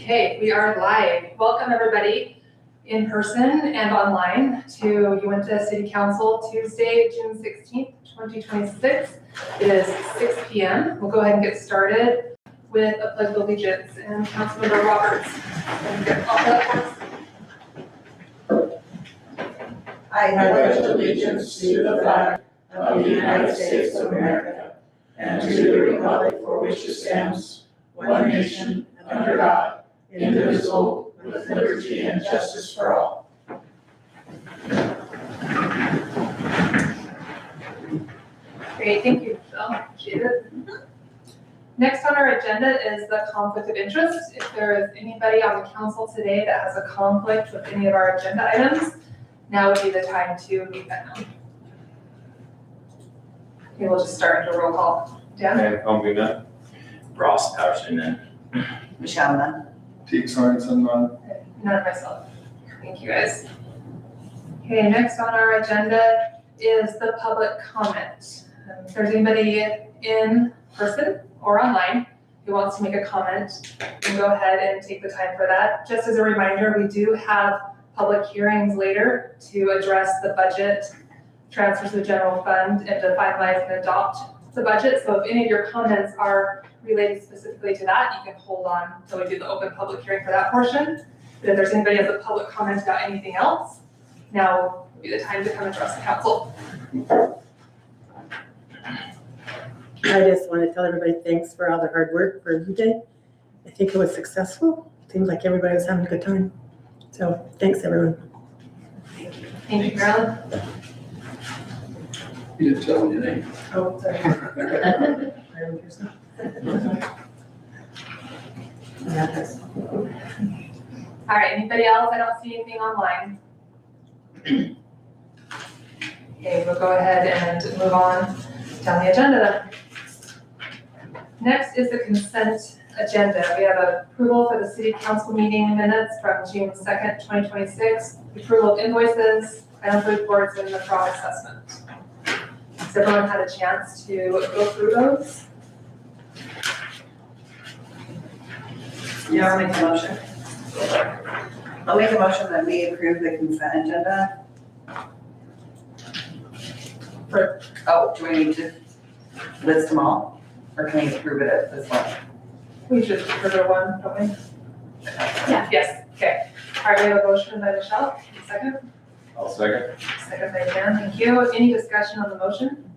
Okay, we are live. Welcome everybody in person and online to Uintah City Council, Tuesday, June 16th, 2026. It is 6 p.m. We'll go ahead and get started with a pledge of allegiance, and Councilmember Roberts. I pledge allegiance to the flag of the United States of America and to the republic for which it stands, one nation, under God, indivisible, with liberty and justice for all. Great, thank you, Phil. Appreciate it. Next on our agenda is the conflict of interest. If there is anybody on the council today that has a conflict with any of our agenda items, now would be the time to meet that known. Okay, we'll just start into a roll call. Dan? None. Ross Patterson, then. Michelle, none. Teague Sorensen, none. None of myself. Thank you guys. Okay, next on our agenda is the public comment. If there's anybody in person or online who wants to make a comment, you can go ahead and take the time for that. Just as a reminder, we do have public hearings later to address the budget, transfers to the general fund, and to finalize and adopt the budget. So if any of your comments are related specifically to that, you can hold on until we do the open public hearing for that portion. But if there's anybody who has a public comment about anything else, now would be the time to come address the council. I just want to tell everybody thanks for all the hard work for you did. I think it was successful. It seems like everybody was having a good time. So thanks, everyone. Thank you, Carolyn. You didn't tell me your name. Oh, sorry. All right, anybody else? I don't see anything online. Okay, we'll go ahead and move on down the agenda then. Next is the consent agenda. We have approval for the city council meeting minutes from June 2nd, 2026, approval of invoices, financial reports, and the fraud assessment. Has everyone had a chance to go through those? Yeah, I'll make a motion. I'll make a motion that we approve the consent agenda. Do we need to list them all? Or can we approve it at this one? We should approve one, don't we? Yeah. Yes, okay. All right, we have a motion by Michelle, second. I'll second. Second by Dan, thank you. Any discussion on the motion?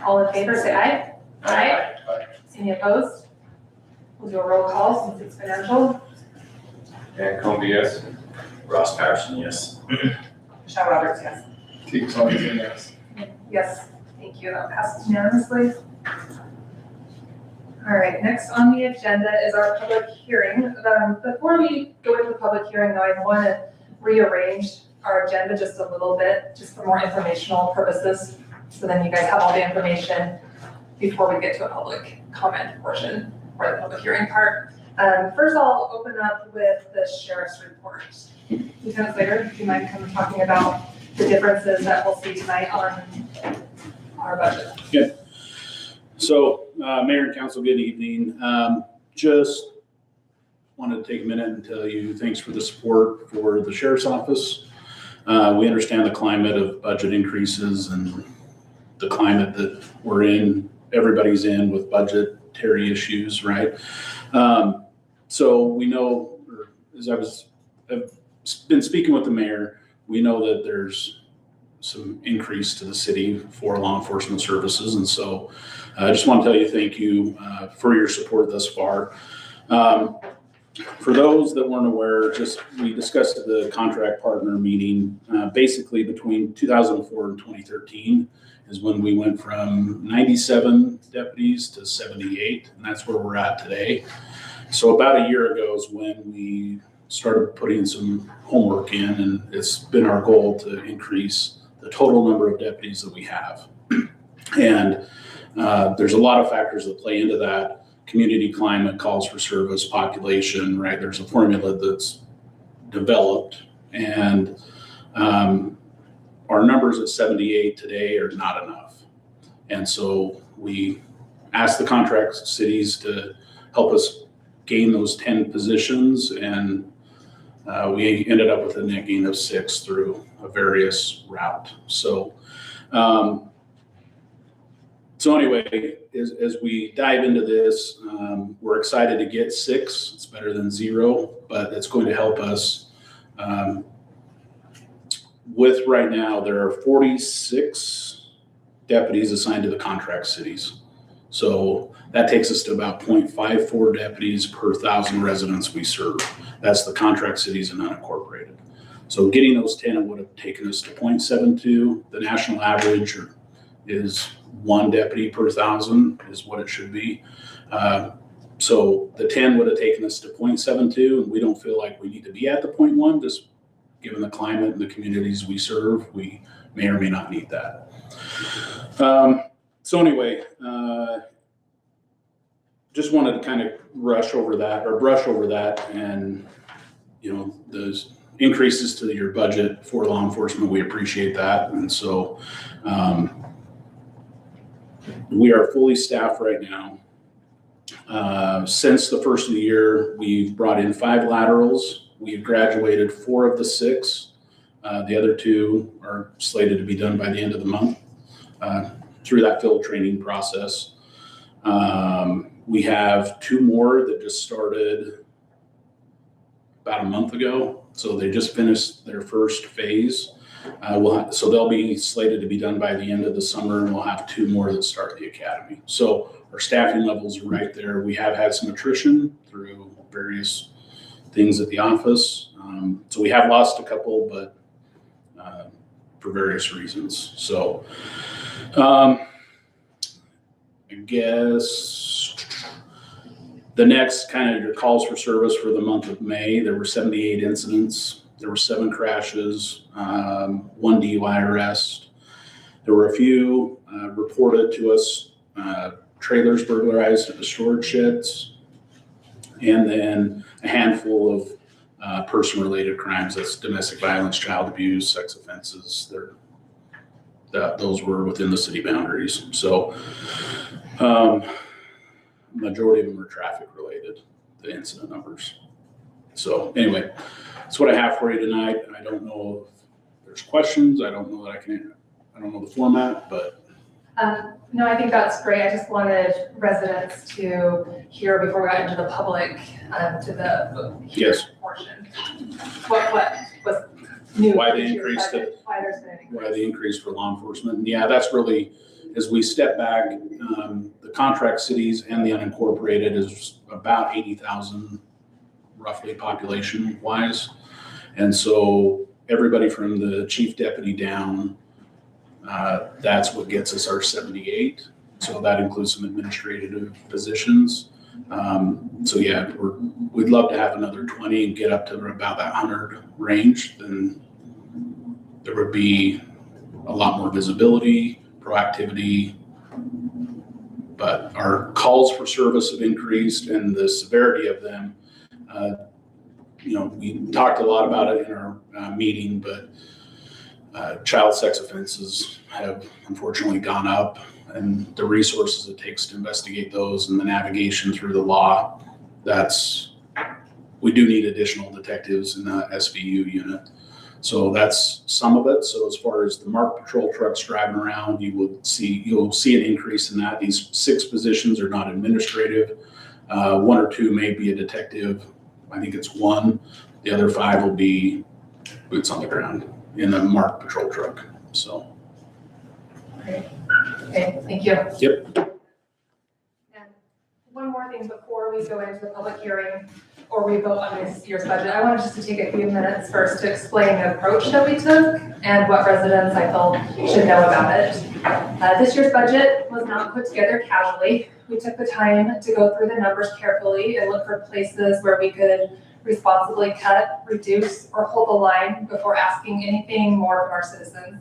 All in favor, say aye. Aye. Any opposed? We'll do a roll call since it's financial. Dan Comby, yes. Ross Patterson, yes. Michelle Roberts, yes. Teague Sorensen, yes. Yes, thank you. That passes unanimously. All right, next on the agenda is our public hearing. Before we go into the public hearing, though, I want to rearrange our agenda just a little bit, just for more informational purposes. So then you guys have all the information before we get to a public comment portion or the public hearing part. First, I'll open up with the sheriff's report. Lieutenant Slater, do you mind coming talking about the differences that we'll see tonight on our budget? Okay. So, Mayor and Council, good evening. Just wanted to take a minute and tell you thanks for the support for the Sheriff's Office. We understand the climate of budget increases and the climate that we're in, everybody's in with budgetary issues, right? So we know, or as I've been speaking with the mayor, we know that there's some increase to the city for law enforcement services. And so I just want to tell you thank you for your support thus far. For those that weren't aware, we discussed at the contract partner meeting, basically between 2004 and 2013 is when we went from 97 deputies to 78, and that's where we're at today. So about a year ago is when we started putting some homework in, and it's been our goal to increase the total number of deputies that we have. And there's a lot of factors that play into that. Community climate, calls for service, population, right? There's a formula that's developed, and our numbers at 78 today are not enough. And so we asked the contract cities to help us gain those 10 positions, and we ended up with a net gain of 6 through a various route. So, anyway, as we dive into this, we're excited to get 6. It's better than 0, but it's going to help us. With right now, there are 46 deputies assigned to the contract cities. So that takes us to about 0.54 deputies per 1,000 residents we serve. That's the contract cities and unincorporated. So getting those 10 would have taken us to 0.72. The national average is 1 deputy per 1,000 is what it should be. So the 10 would have taken us to 0.72, and we don't feel like we need to be at the 0.1, just given the climate and the communities we serve, we may or may not need that. So anyway, just wanted to kind of brush over that, and those increases to your budget for law enforcement, we appreciate that. And so we are fully staffed right now. Since the first of the year, we've brought in 5 laterals. We've graduated 4 of the 6. The other 2 are slated to be done by the end of the month through that field training process. We have 2 more that just started about a month ago. So they just finished their first phase. So they'll be slated to be done by the end of the summer, and we'll have 2 more that start the academy. So our staffing levels are right there. We have had some attrition through various things at the office. So we have lost a couple, but for various reasons. So I guess the next kind of your calls for service for the month of May, there were 78 incidents. There were 7 crashes, 1 DUI arrest. There were a few reported to us, trailers burglarized at the storage sheds, and then a handful of person-related crimes. That's domestic violence, child abuse, sex offenses. Those were within the city boundaries. So majority of them are traffic related, the incident numbers. So anyway, that's what I have for you tonight. I don't know if there's questions. I don't know the format, but. No, I think that's great. I just wanted residents to hear before we got into the public, to the Yes. portion. What was new? Why the this year's increase budget, why there's been an increase. Why the increase for law enforcement. Yeah, that's really, as we step back, the contract cities and the unincorporated is about 80,000 roughly population wise. And so everybody from the chief deputy down, that's what gets us our 78. So that includes some administrative positions. So yeah, we'd love to have another 20 and get up to about that 100 range. Then there would be a lot more visibility, proactivity, but our calls for service have increased and the severity of them. We talked a lot about it in our meeting, but child sex offenses have unfortunately gone up, and the resources it takes to investigate those and the navigation through the law, we do need additional detectives in the SVU unit. So that's some of it. So as far as the marked patrol trucks driving around, you'll see an increase in that. These 6 positions are not administrative. 1 or 2 may be a detective. I think it's 1. The other 5 will be boots on the ground in a marked patrol truck. So. Okay, thank you. Yep. And one more thing before we go into the public hearing or we vote on this year's budget, I wanted just to take a few minutes first to explain the approach that we took and what residents I felt should know about it. This year's budget was not put together casually. We took the time to go through the numbers carefully and look for places where we could responsibly cut, reduce, or hold the line before asking anything more from our citizens.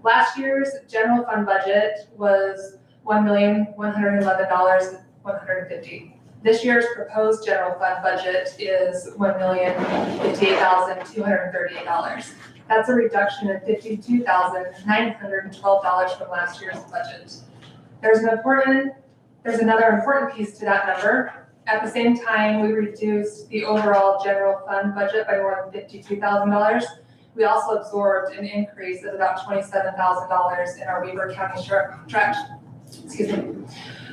Last year's general fund budget was $1,111,150. This year's proposed general fund budget is $1,058,238. That's a reduction of $52,912 from last year's budget. There's another important piece to that number. At the same time, we reduced the overall general fund budget by more than $52,000. We also absorbed an increase of about $27,000 in our Weber County tract. Excuse me.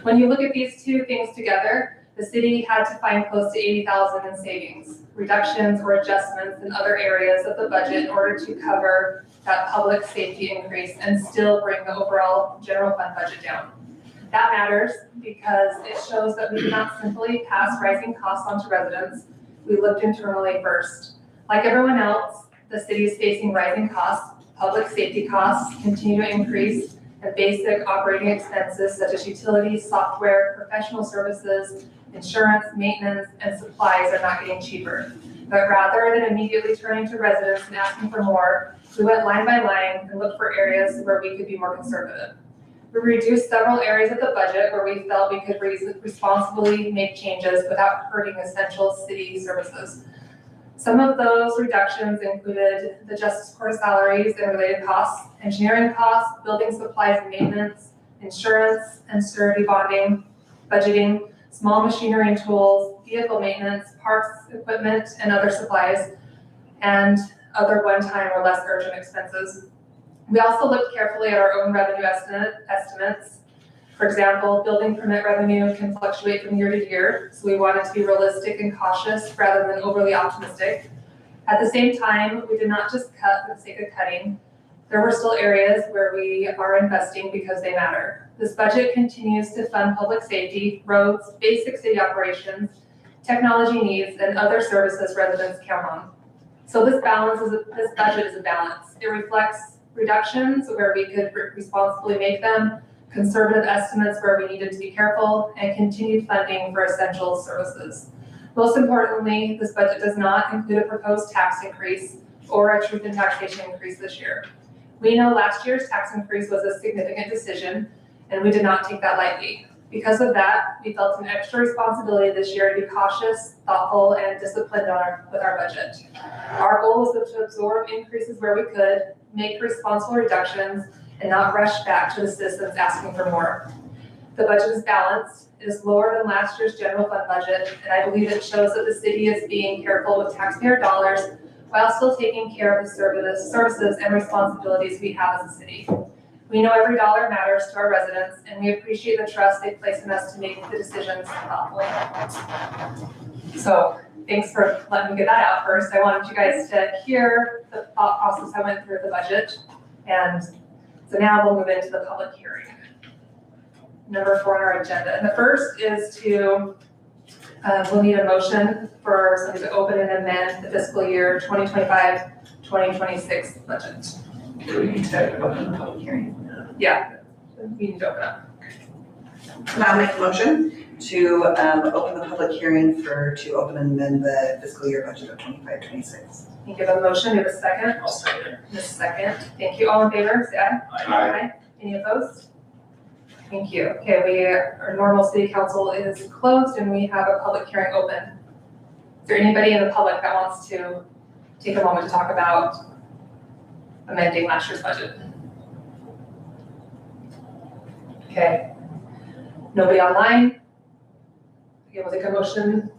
When you look at these two things together, the city had to find close to $80,000 in savings, reductions or adjustments in other areas of the budget in order to cover that public safety increase and still bring the overall general fund budget down. That matters because it shows that we did not simply pass rising costs on to residents. We looked internally first. Like everyone else, the city is facing rising costs. Public safety costs continue to increase, and basic operating expenses such as utilities, software, professional services, insurance, maintenance, and supplies are not getting cheaper. But rather than immediately turning to residents and asking for more, we went line by line and looked for areas where we could be more conservative. We reduced several areas of the budget where we felt we could responsibly make changes without hurting essential city services. Some of those reductions included the justice court salaries and related costs, engineering costs, building supplies and maintenance, insurance and surety bonding, budgeting, small machinery and tools, vehicle maintenance, parks, equipment, and other supplies, and other one-time or less urgent expenses. We also looked carefully at our own revenue estimates. For example, building permit revenue can fluctuate from year to year, so we wanted to be realistic and cautious rather than overly optimistic. At the same time, we did not just cut for the sake of cutting. There were still areas where we are investing because they matter. This budget continues to fund public safety, roads, basic city operations, technology needs, and other services residents count on. So this budget is a balance. It reflects reductions where we could responsibly make them, conservative estimates where we needed to be careful, and continued funding for essential services. Most importantly, this budget does not include a proposed tax increase or a truth in taxation increase this year. We know last year's tax increase was a significant decision, and we did not take that lightly. Because of that, we felt an extra responsibility this year to be cautious, thoughtful, and disciplined with our budget. Our goal was to absorb increases where we could, make responsible reductions, and not rush back to the citizens asking for more. The budget is balanced. It is lower than last year's general fund budget, and I believe it shows that the city is being careful with taxpayer dollars while still taking care of the services and responsibilities we have as a city. We know every dollar matters to our residents, and we appreciate the trust they place in us to make the decisions thoughtfully. So thanks for letting me get that out first. I wanted you guys to hear the thought process I went through the budget. And so now we'll move into the public hearing. Number 4 on our agenda. And the first is to, we'll need a motion for somebody to open and amend the fiscal year 2025-2026 budget. Do we need to open the public hearing? Yeah, we need to open up. I'll make a motion to open the public hearing to open and amend the fiscal year budget of 25-26. Can you give a motion? Do you have a second? I'll second. A second. Thank you. All in favor, say aye. Aye. Any opposed? Thank you. Okay, our normal city council is closed and we have a public hearing open. Is there anybody in the public that wants to take a moment to talk about amending last year's budget? Okay. Nobody online? Okay, we'll take a motion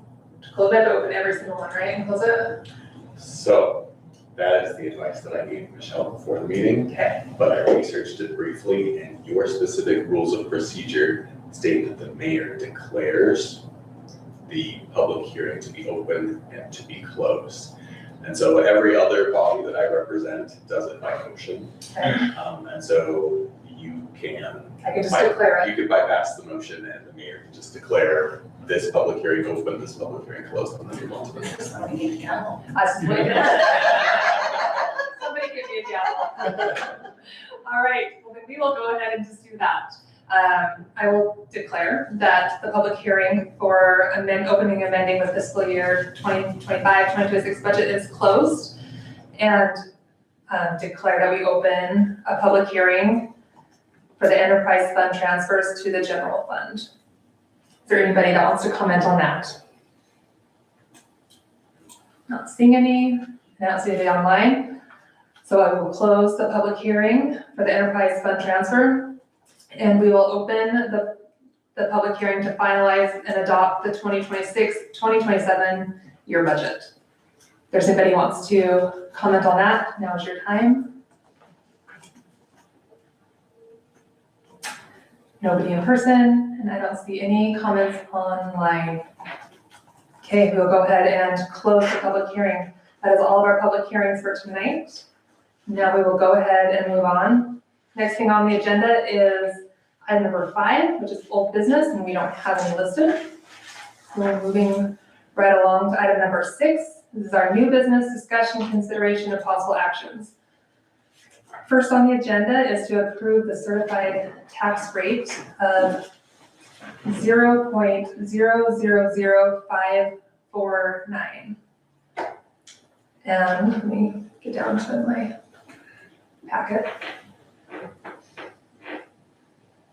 to close it, open every single one, right, and close it? So that is the advice that I gave Michelle before the meeting, Okay. but I researched it briefly, and your specific rules of procedure state that the mayor declares the public hearing to be open and to be closed. And so every other body that I represent does it by motion. Okay. And so you can, I can just declare it. you could bypass the motion and the mayor can just declare this public hearing open, this public hearing closed, and then move on to the next. I just waited. Somebody give me a gavel. All right, well then we will go ahead and just do that. I will declare that the public hearing for opening and amending the fiscal year 2025-2026 budget is closed, and declare that we open a public hearing for the enterprise fund transfers to the general fund. Is there anybody that wants to comment on that? Not seeing any. I don't see anybody online. So I will close the public hearing for the enterprise fund transfer, and we will open the the public hearing to finalize and adopt the 2026-2027 year budget. If there's anybody who wants to comment on that, now is your time. Nobody in person, and I don't see any comments online. Okay, we'll go ahead and close the public hearing. That is all of our public hearings for tonight. Now we will go ahead and move on. Next thing on the agenda is item number 5, which is old business, and we don't have any listed. So we're moving right along to item number 6. This is our new business discussion, consideration, of possible actions. First on the agenda is to approve the certified tax rate of 0.000549. And let me get down to my packet.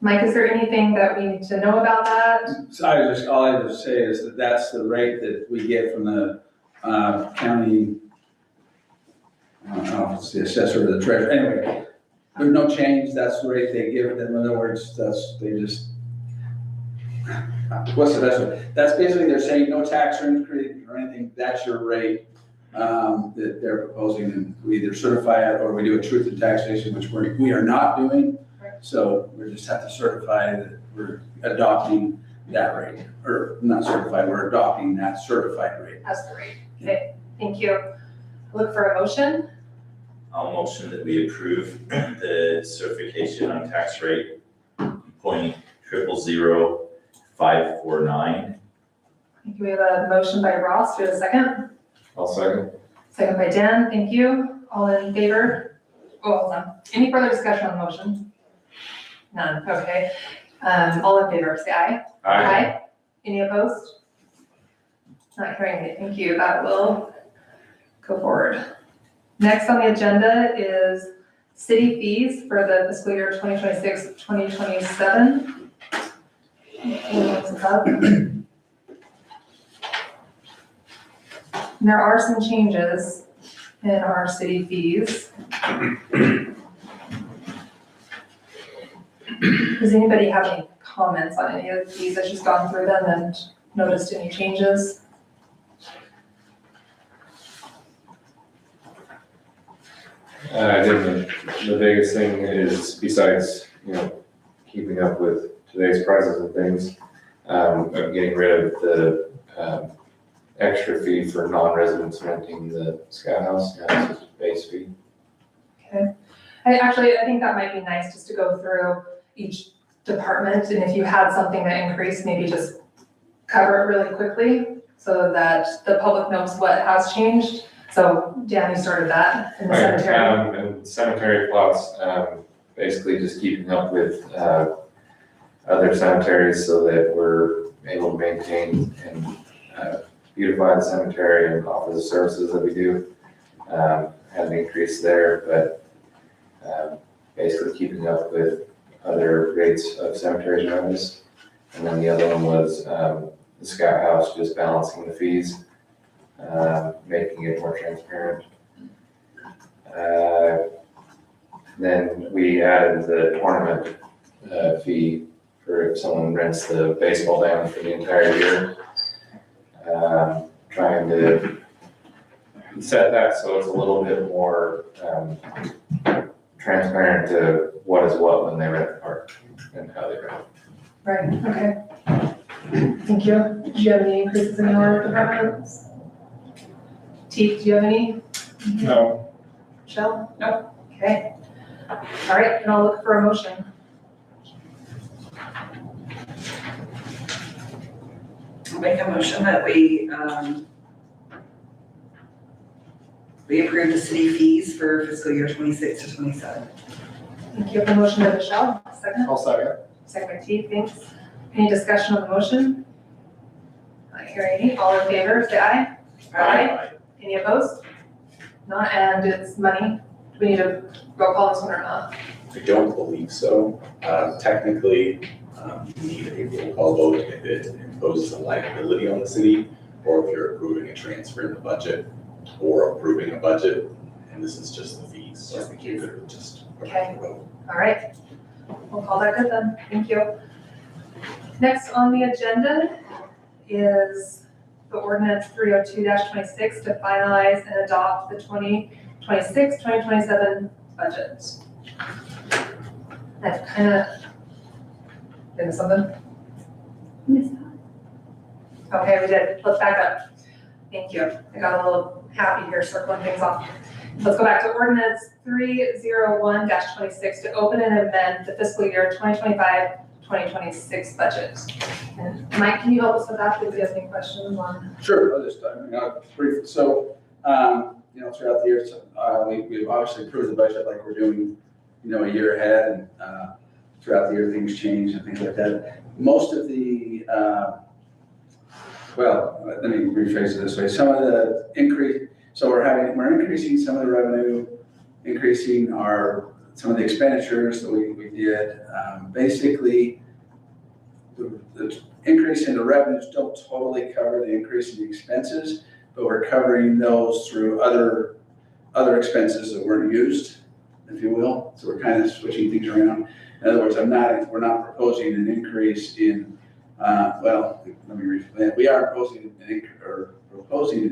Mike, is there anything that we need to know about that? So all I just say is that that's the rate that we get from the county, I don't know if it's the assessor or the treasurer, anyway, there's no change, that's the rate they give them, in other words, they just, what's the best way? That's basically, they're saying no tax or increase or anything, that's your rate that they're proposing, and we either certify it or we do a truth in taxation, which we are not doing. So we just have to certify that we're adopting that rate, or not certified, we're adopting that certified rate. That's the rate. Okay, thank you. Look for a motion. I'll motion that we approve the certification on tax rate .000549. I think we have a motion by Ross. Do we have a second? I'll second. Second by Dan. Thank you. All in favor? Oh, hold on. Any further discussion on the motion? None. Okay. All in favor, say aye. Aye. Any opposed? Not hearing it. Thank you. That will go forward. Next on the agenda is city fees for the fiscal year 2026-2027. There are some changes in our city fees. Does anybody have any comments on any of the fees? I've just gone through them and noticed any changes. I think the biggest thing is, besides, keeping up with today's prices and things, of getting rid of the extra fee for non-residents renting the scout house. Now it's just a base fee. Okay. I think that might be nice just to go through each department, and if you had something that increased, maybe just cover it really quickly so that the public knows what has changed. So Dan, you started that in the cemetery. And cemetery plots, basically just keeping up with other cemeteries so that we're able to maintain and beautify the cemetery and offer the services that we do. Had an increase there, but basically keeping up with other rates of cemeteries around us. And then the other one was the scout house, just balancing the fees, making it more transparent. Then we added the tournament fee for if someone rents the baseball diamond for the entire year. Trying to set that so it's a little bit more transparent to what is what when they rent the park and how they rent it. Right, okay. Thank you. Did you have any increases in your departments? Teeth, do you have any? No. Michelle? No. Okay. All right, and I'll look for a motion. I'll make a motion that we approve the city fees for fiscal year 26 to 27. Thank you. The motion by Michelle, second. I'll second. Second by Teeth, thanks. Any discussion on the motion? Not hearing any. All in favor, say aye. Aye. Any opposed? Not, and it's money. Do we need to roll call this one or not? I don't believe so. Technically, you need a roll call vote if it imposes a liability on the city, or if you're approving a transfer in the budget, or approving a budget, and this is just the fees. Just the fees. You could just Okay. vote. All right. We'll call that good then. Thank you. Next on the agenda is the ordinance 302-26 to finalize and adopt the 2026-2027 budget. I've kind of, missed something? Okay, we did. Let's back up. Thank you. I got a little happy here circling things off. Let's go back to ordinance 301-26 to open and amend the fiscal year 2025-2026 budget. And Mike, can you help us with that? If you have any questions on? Sure, I'll just, brief, so, throughout the years, we've obviously approved the budget like we're doing, a year ahead, and, throughout the year, things change and things like that. Most of the, let me rephrase it this way, some of the increase, so we're increasing some of the revenue, increasing some of the expenditures that we did. Basically, the increase in the revenues don't totally cover the increase in the expenses, but we're covering those through other expenses that weren't used, if you will. So we're kind of switching things around. In other words, we're not proposing an increase in, let me rephrase. We are proposing an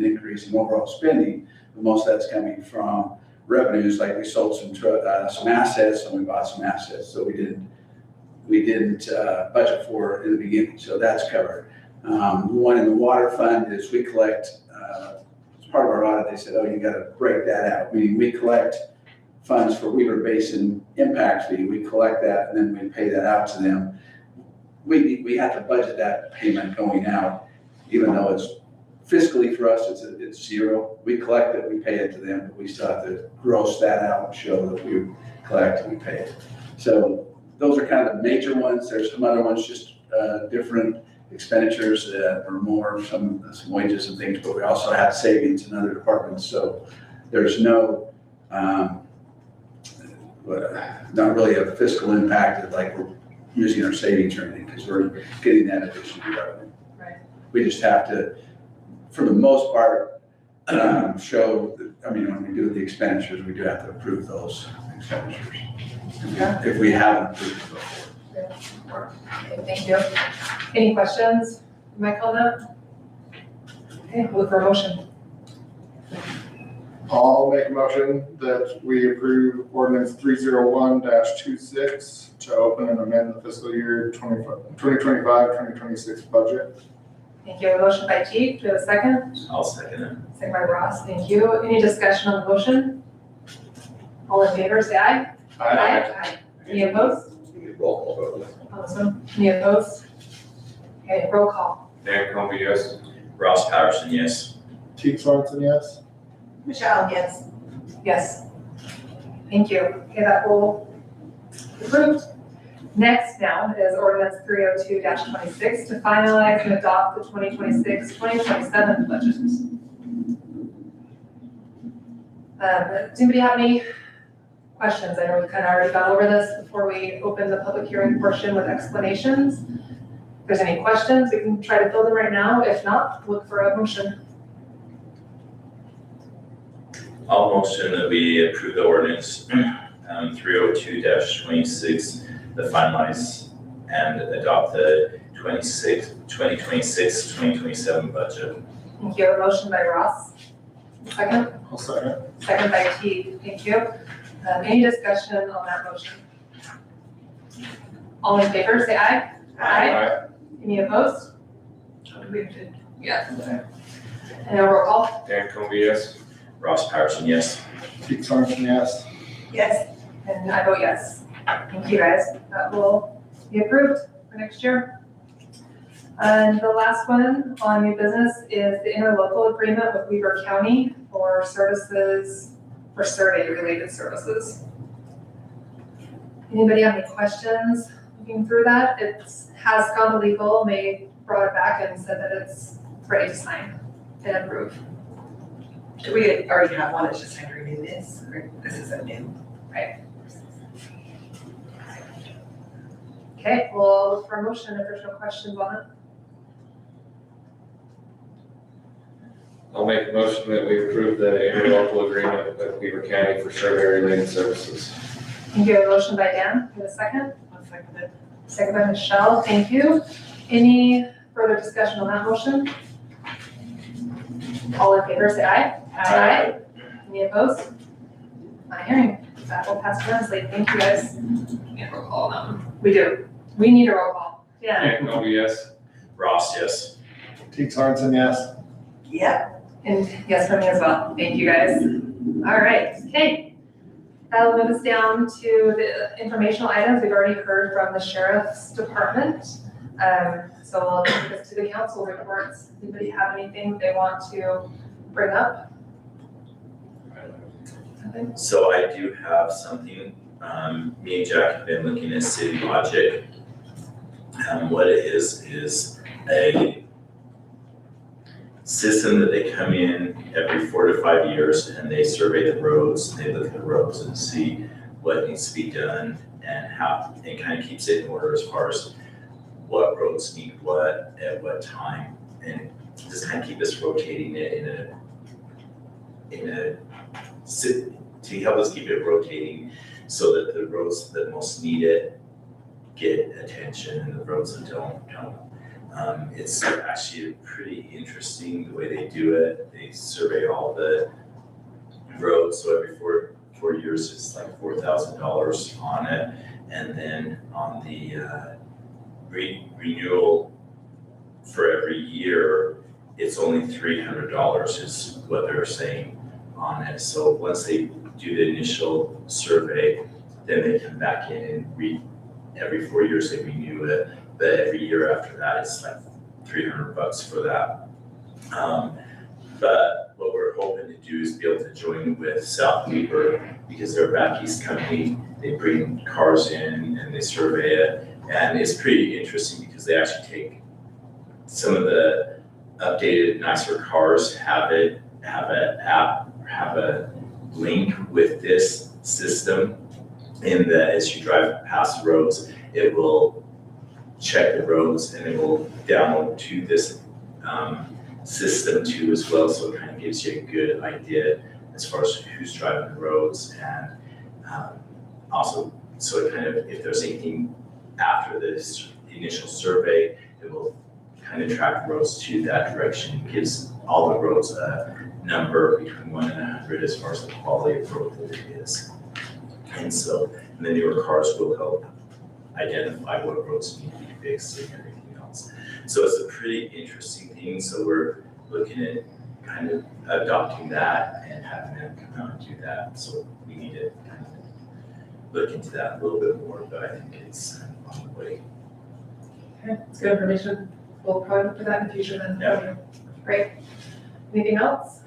increase in overall spending, but most of that's coming from revenues, like we sold some assets and we bought some assets, so we didn't budget for in the beginning, so that's covered. One in the water fund is we collect, as part of our audit, they said, you gotta break that out. Meaning we collect funds for Weaver Basin impact fee, we collect that and then we pay that out to them. We have to budget that payment going out, even though it's fiscally for us, it's zero. We collect it, we pay it to them, but we still have to gross that out and show that we collect and we pay it. So those are kind of the major ones. There's some other ones, just different expenditures that are more, some wages and things, but we also have savings in other departments. So there's no, not really a fiscal impact like we're using our savings or anything, because we're getting that additional revenue. Right. We just have to, for the most part, show that, when we do the expenditures, we do have to approve those expenditures. If we haven't approved it before. Okay, thank you. Any questions, Mike, on that? Okay, look for a motion. I'll make a motion that we approve ordinance 301-26 to open and amend the fiscal year 2025-2026 budget. Thank you. A motion by Chief. Do you have a second? I'll second it. Second by Ross. Thank you. Any discussion on the motion? All in favor, say aye. Aye. Any opposed? Roll call vote. Awesome. Any opposed? Okay, roll call. Dan Comby, yes. Ross Patterson, yes. Teague Swanson, yes. Michelle, yes. Yes. Thank you. Okay, that will be approved. Next now is ordinance 302-26 to finalize and adopt the 2026-2027 budget. Does anybody have any questions? I know we kind of already got over this before we open the public hearing portion with explanations. If there's any questions, we can try to fill them right now. If not, look for a motion. I'll motion that we approve the ordinance 302-26 to finalize and adopt the 2026-2027 budget. Thank you. A motion by Ross. Second? I'll second. Second by T. Thank you. Any discussion on that motion? All in favor, say aye. Aye. Any opposed? Yes. And a roll call. Dan Comby, yes. Ross Patterson, yes. Teague Swanson, yes. Yes. And I vote yes. Thank you, guys. That will be approved for next year. And the last one on new business is the interlocal agreement with Weaver County for services, for survey-related services. Anybody have any questions looking through that? It has gone to legal, and they brought it back and said that it's ready to sign and approve. Do we already have one, it's just time to renew this, or this isn't new? Right. Okay, we'll look for a motion if there's no questions on it. I'll make a motion that we approve the interlocal agreement with Weaver County for survey-related services. Thank you. A motion by Dan. Do you have a second? I'll second it. Second by Michelle. Thank you. Any further discussion on that motion? All in favor, say aye. Aye. Any opposed? Not hearing. That will pass unanimously. Thank you, guys. Yeah, roll call them. We do. We need a roll call. Yeah. Oh, yes. Ross, yes. Teague Sorensen, yes. Yeah. And yes for me as well. Thank you, guys. All right. Okay. That'll move us down to the informational items. We've already heard from the sheriff's department. So I'll take us to the council reports. Anybody have anything they want to bring up? Nothing? So I do have something, me and Jack have been looking at City Logic. What it is a system that they come in every 4 to 5 years and they survey the roads, they look at the roads and see what needs to be done and how, and kind of keeps it in order as far as what roads need what at what time, and just kind of keep us rotating it to help us keep it rotating so that the roads that most need it get attention and the roads that don't. It's actually pretty interesting the way they do it. They survey all the roads, so every four years it's like $4,000 on it, and then on the renewal for every year, it's only $300 is what they're saying on it. So once they do the initial survey, then they come back in and every 4 years they renew it. But every year after that, it's like $300 for that. But what we're hoping to do is be able to join with South Weaver because they're a back east company. They bring cars in and they survey it. And it's pretty interesting because they actually take some of the updated, nicer cars, have an app, have a link with this system in that as you drive past roads, it will check the roads and it will download to this system too as well. So it kind of gives you a good idea as far as who's driving the roads, and also, so it kind of, if there's anything after this initial survey, it will kind of track the roads to that direction. It gives all the roads a number between 1 and 100 as far as the quality of road that it is. And so, and the newer cars will help identify what roads need to be fixed and everything else. So it's a pretty interesting thing. So we're looking at kind of adopting that and having them come out and do that. So we need to kind of look into that a little bit more, but I think it's on the way. Okay, it's good information. We'll probably look for that in the future then. Yeah. Great. Anything else?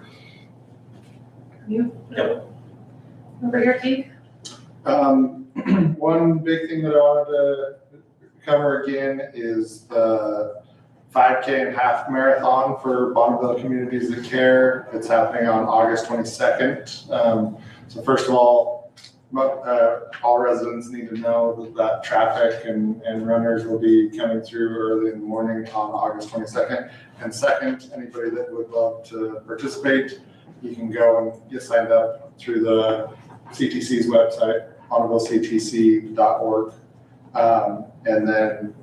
You? Yep. Over here, Keith? One big thing that I wanted to cover again is the 5K and half marathon for Bonneville Communities That Care. It's happening on August 22nd. So first of all residents need to know that traffic and runners will be coming through early in the morning on August 22nd. And second, anybody that would love to participate, you can go and get signed up through the CTC's website, BonnevilleCTC.org. And then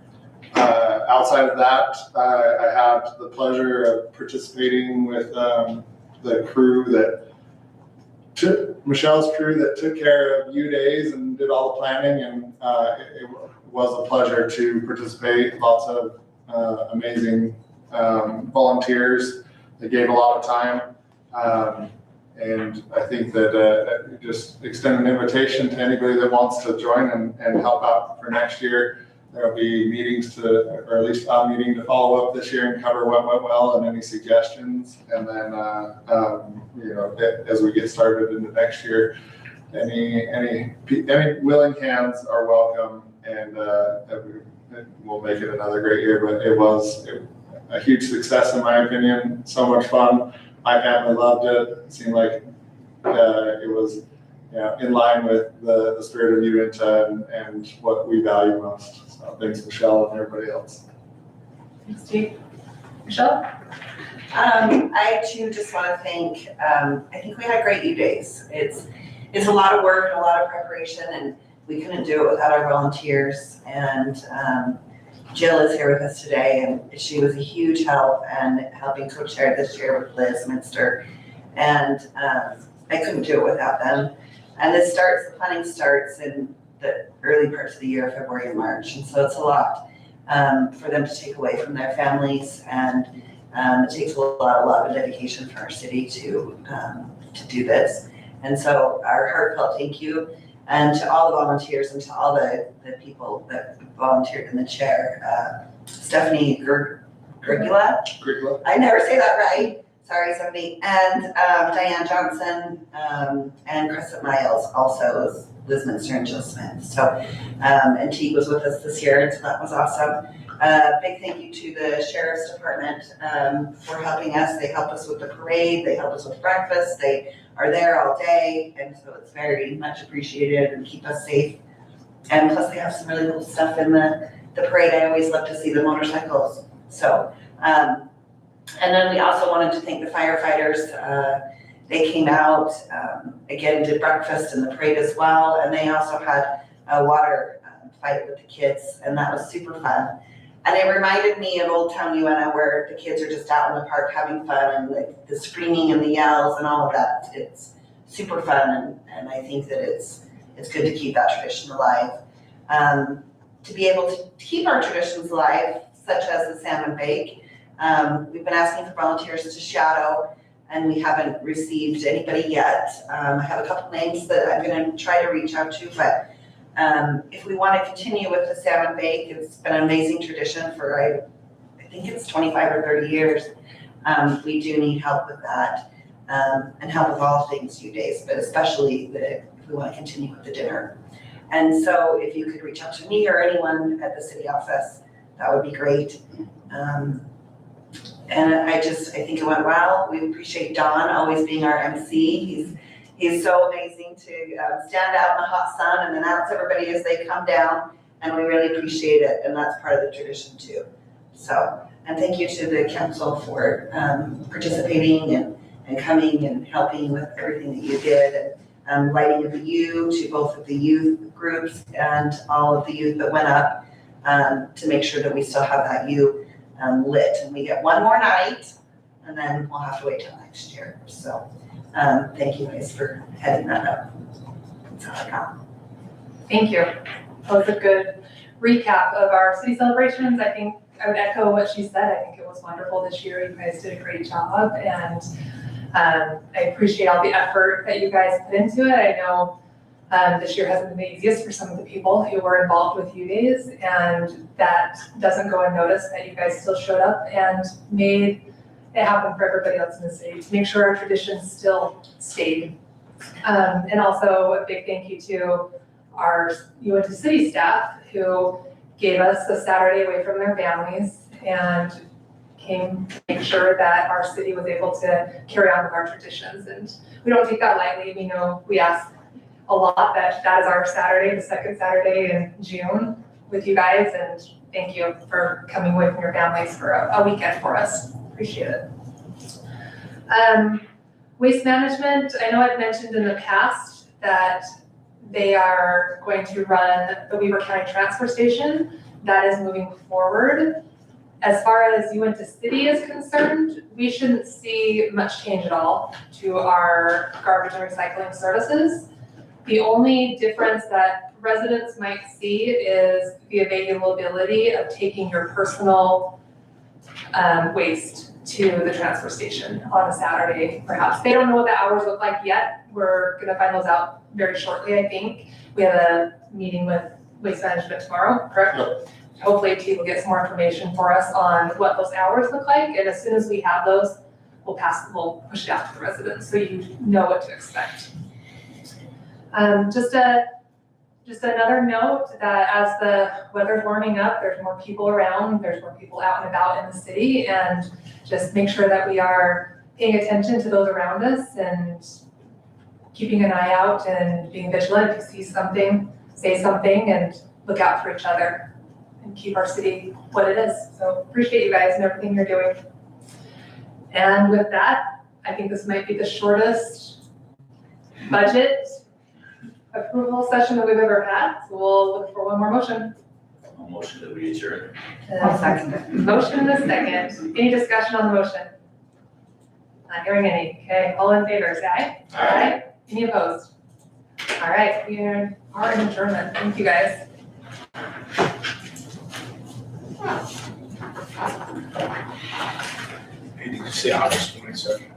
outside of that, I had the pleasure of participating with the crew Michelle's crew that took care of U Days and did all the planning, and it was a pleasure to participate. Lots of amazing volunteers. They gave a lot of time. And I think that just extend an invitation to anybody that wants to join and help out for next year. There'll be meetings or at least a meeting to follow up this year and cover what went well and any suggestions. And then, as we get started into next year, any willing hands are welcome, and we'll make it another great year. But it was a huge success in my opinion. So much fun. My family loved it. It seemed like it was in line with the spirit of Uintah and what we value most. So thanks, Michelle, and everybody else. Thanks, Steve. Michelle? I too just want to thank, I think we had great U Days. It's a lot of work and a lot of preparation, and we couldn't do it without our volunteers. And Jill is here with us today, and she was a huge help and helping co-chair this year with Liz Minster. And I couldn't do it without them. And the planning starts in the early parts of the year, February and March. And so it's a lot for them to take away from their families. And it takes a lot of love and dedication from our city to do this. And so our heartfelt thank you. And to all the volunteers and to all the people that volunteered in the chair, Stephanie Grigula. I never say that right. Sorry, Stephanie. And Diane Johnson and Crescent Miles also as Liz Minster and Jill Smith. So, and Teague was with us this year, and so that was awesome. Big thank you to the Sheriff's Department for helping us. They helped us with the parade. They helped us with breakfast. They are there all day, and so it's very much appreciated and keep us safe. And plus they have some really cool stuff in the parade. I always love to see the motorcycles. So, and then we also wanted to thank the firefighters. They came out, again, did breakfast in the parade as well, and they also had a water fight with the kids, and that was super fun. And it reminded me of Old Town Uintah, where the kids are just out in the park having fun, and the screaming and the yells and all of that. It's super fun, and I think that it's good to keep that tradition alive. To be able to keep our traditions alive, such as the salmon bake, we've been asking for volunteers to shadow, and we haven't received anybody yet. I have a couple names that I'm gonna try to reach out to, but if we want to continue with the salmon bake, it's been an amazing tradition for, I think it's 25 or 30 years. We do need help with that, and help with all things U days, but especially if we want to continue with the dinner. And so if you could reach out to me or anyone at the city office, that would be great. And I think it went well. We appreciate Don always being our MC. He's so amazing to stand out in the hot sun and announce everybody as they come down, and we really appreciate it, and that's part of the tradition too. So, and thank you to the council for participating and coming and helping with everything that you did, and lighting of the U to both of the youth groups and all of the youth that went up to make sure that we still have that U lit. And we get one more night, and then we'll have to wait till next year. So. Thank you guys for heading that up. That's all I got. Thank you. That was a good recap of our city celebrations. I think I would echo what she said. I think it was wonderful this year. You guys did a great job, and I appreciate all the effort that you guys put into it. I know this year hasn't been the easiest for some of the people who were involved with U Days, and that doesn't go unnoticed that you guys still showed up and made it happened for everybody else in the city to make sure our traditions still stayed. And also a big thank you to our Uintah City staff who gave us a Saturday away from their families and came to make sure that our city was able to carry on with our traditions. And we don't take that lightly. We know we ask a lot that is our Saturday, the second Saturday in June with you guys. And thank you for coming away from your families for a weekend for us. Appreciate it. Waste management, I know I've mentioned in the past that they are going to run the Weber County Transfer Station. That is moving forward. As far as Uintah City is concerned, we shouldn't see much change at all to our garbage and recycling services. The only difference that residents might see is the availability of taking your personal waste to the transfer station on a Saturday, perhaps. They don't know what the hours look like yet. We're gonna find those out very shortly, I think. We have a meeting with Waste Management tomorrow, correct? Yep. Hopefully T will get some more information for us on what those hours look like, and as soon as we have those, we'll push it out to the residents so you know what to expect. Just another note that as the weather's warming up, there's more people around, there's more people out and about in the city, and just make sure that we are paying attention to those around us and keeping an eye out and being vigilant. If you see something, say something, and look out for each other and keep our city what it is. So appreciate you guys and everything you're doing. And with that, I think this might be the shortest budget approval session that we've ever had. So we'll look for one more motion. I'll motion that we adjourn. I'll second it. Motion and a second. Any discussion on the motion? Not hearing any. Okay, all in favor, say aye. Aye. Any opposed? All right, we are in adjournment. Thank you, guys. Did you say August 22nd?